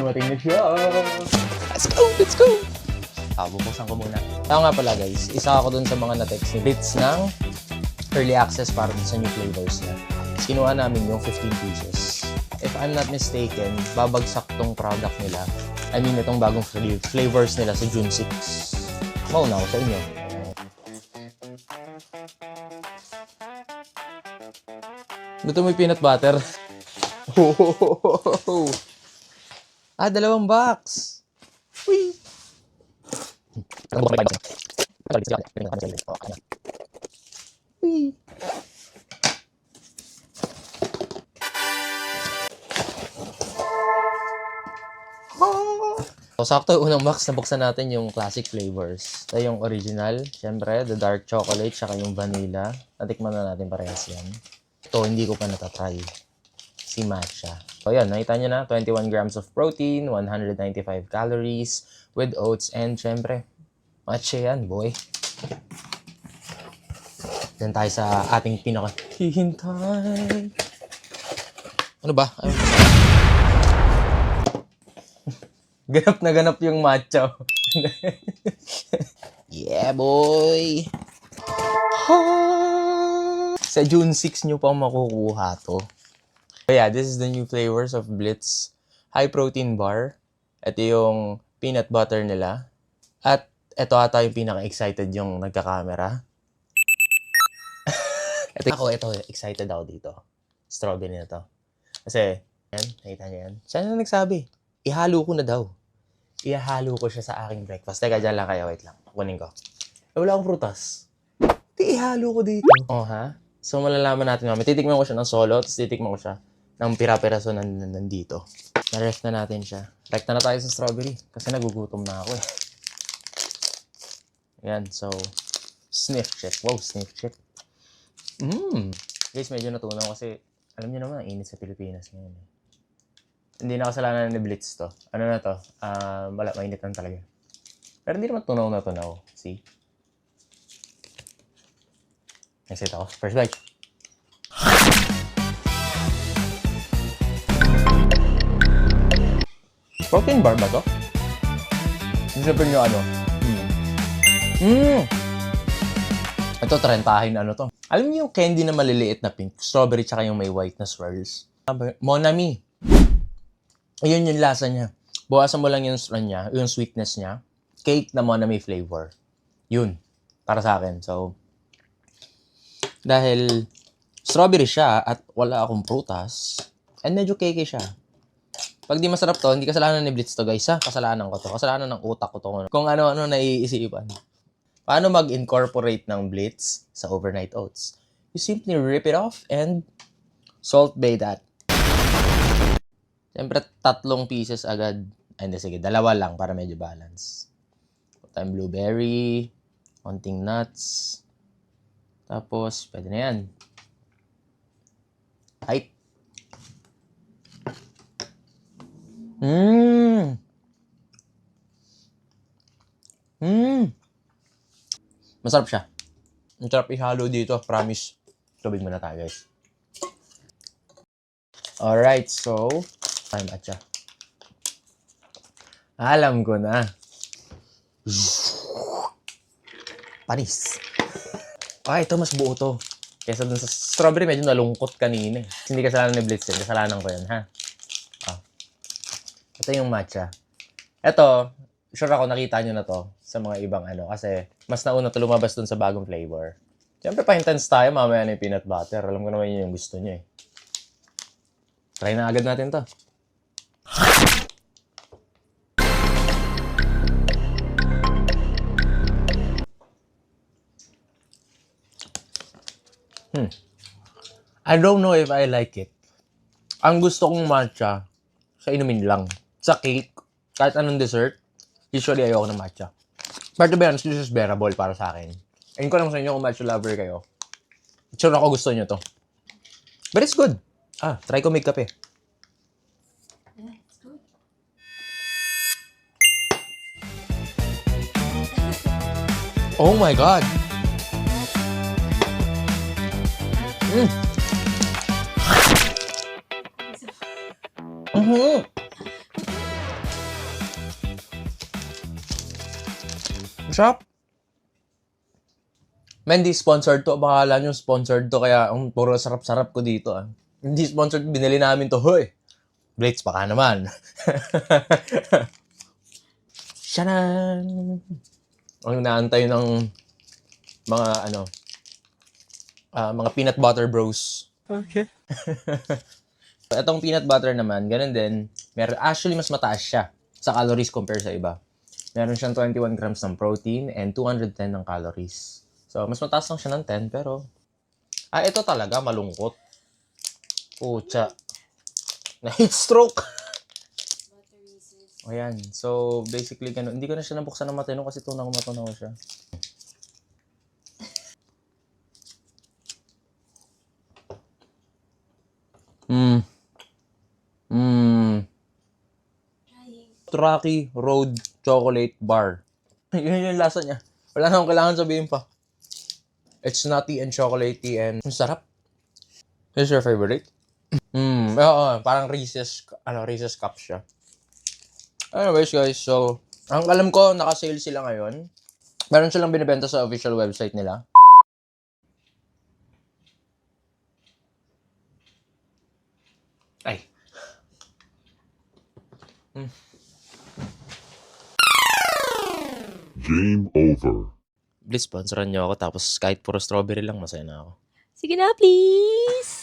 dumating na siya. Let's go! Let's go! Bubuksan ko muna. Tama nga pala guys, isa ako dun sa mga na-text ni Blitz ng early access para dun sa new flavors niya. Kinuha namin yung 15 pieces. If I'm not mistaken, babagsak tong product nila. I mean, itong bagong flavors nila sa June 6. Mauna ako sa inyo. Luto mo yung peanut butter. Dalawang box. Uy. Uy. So, sakto yung unang box, nabuksan natin yung classic flavors. Ito yung original, syempre, the dark chocolate, saka yung vanilla. Natikman na natin parehas yan. Ito, hindi ko pa natatry. Si matcha. So, yan, nakita nyo na, 21 grams of protein, 195 calories, with oats, and syempre, matcha yan, boy. Yan tayo sa ating pinaka-hihintay. Ano ba? Ganap na ganap yung matcha. Yeah, boy! Sa June 6 nyo pa makukuha to. So yeah, this is the new flavors of Blitz High Protein Bar. Ito yung peanut butter nila. At ito ata yung pinaka-excited yung nagka-camera. Ito, excited ako dito. Strawberry na to. Kasi, yan, nakita niyo yan. Saan na nagsabi? Ihalo ko na daw. Ihalo ko siya sa aking breakfast. Teka, dyan lang kayo. Wait lang. Kunin ko. Wala akong prutas. Ihalo ko dito. Oh, ha? So, malalaman natin naman. Titikman ko siya ng solo, tapos titikman ko siya ng pira-piraso nandito. Na-ref na natin siya. Rekta na tayo sa strawberry. Kasi nagugutom na ako eh. Ayan, so, sniff check. Wow, sniff check. Guys, medyo natunaw kasi, alam niyo naman, ang init sa Pilipinas ngayon eh. Hindi na kasalanan ni Blitz to. Ano na to? Wala, mainit lang talaga. Pero hindi naman tunaw na tunaw. See? Excited ako. First bite. Protein bar ba to? Isipin nyo ano? Ito, 30 ano to. Alam niyo yung candy na maliliit na pink? Strawberry tsaka yung may white na swirls. Mon Ami. Ayun yung lasa niya. Bawasan mo lang yung sweetness niya. Cake na Mon Ami flavor. Yun. Para sa akin. So, dahil strawberry siya at wala akong prutas, and medyo cakey siya. Pag di masarap to, hindi kasalanan ni Blitz to guys ha. Kasalanan ko to. Kasalanan ng utak ko to. Kung ano-ano naiisipan. Paano mag-incorporate ng Blitz sa overnight oats? You simply rip it off and salt bae that. Siyempre, 3 pieces agad. Ay, hindi, sige. 2 lang para medyo balance. Tayong blueberry, konting nuts. Tapos, pwede na yan. Hype. Masarap siya. Masarap ihalo dito, promise. Tubig muna tayo, guys. Alright, so, time matcha. Alam ko na. Panis. Ay, ito mas buo to. Kesa dun sa strawberry, medyo nalungkot kanina. Hindi kasalanan ni Blitz yun. Kasalanan ko yan, ha? Ito yung matcha. Ito, sure ako nakita nyo na to sa mga ibang ano. Kasi, mas nauna to lumabas dun sa bagong flavor. Siyempre, pa-intense tayo. Mamaya na yung peanut butter. Alam ko naman yun yung gusto nyo eh. Try na agad natin to. I don't know if I like it. Ang gusto kong matcha, sa inumin lang. Sa cake, kahit anong dessert, usually ayoko ng matcha. But to be honest, this is bearable para sa akin. Ayun ko lang sa inyo kung matcha lover kayo. Sure ako gusto nyo to. But it's good. Try ko make kape. Yeah, it's good. Oh my God! Shop. Man, di sponsored to. Baka alam nyo sponsored to. Kaya ang puro sarap-sarap ko dito. Ah. Hindi sponsored. Binili namin to. Hoy! Blades, baka naman. Shanan! Ang naantay ng mga mga peanut butter bros. Okay. Itong peanut butter naman, ganun din. Actually, mas mataas siya sa calories compare sa iba. Meron siyang 21 grams ng protein and 210 ng calories. So, mas mataas lang siya ng 10, pero... ito talaga, malungkot. Pucha. Na-heat stroke. O yan. So, basically, ganun. Hindi ko na siya nabuksan ng matino kasi tunaw siya. Rocky Road Chocolate Bar. Yun yung lasa niya. Wala na akong kailangan sabihin pa. It's nutty and chocolatey and ang sarap. This is your favorite? Oo, parang Reese's Cup siya. Anyways guys, so ang alam ko, naka-sale sila ngayon. Meron silang binibenta sa official website nila. Ay. Game over. Please, sponsoran nyo ako. Tapos kahit puro strawberry lang, masaya na ako. Sige na, please!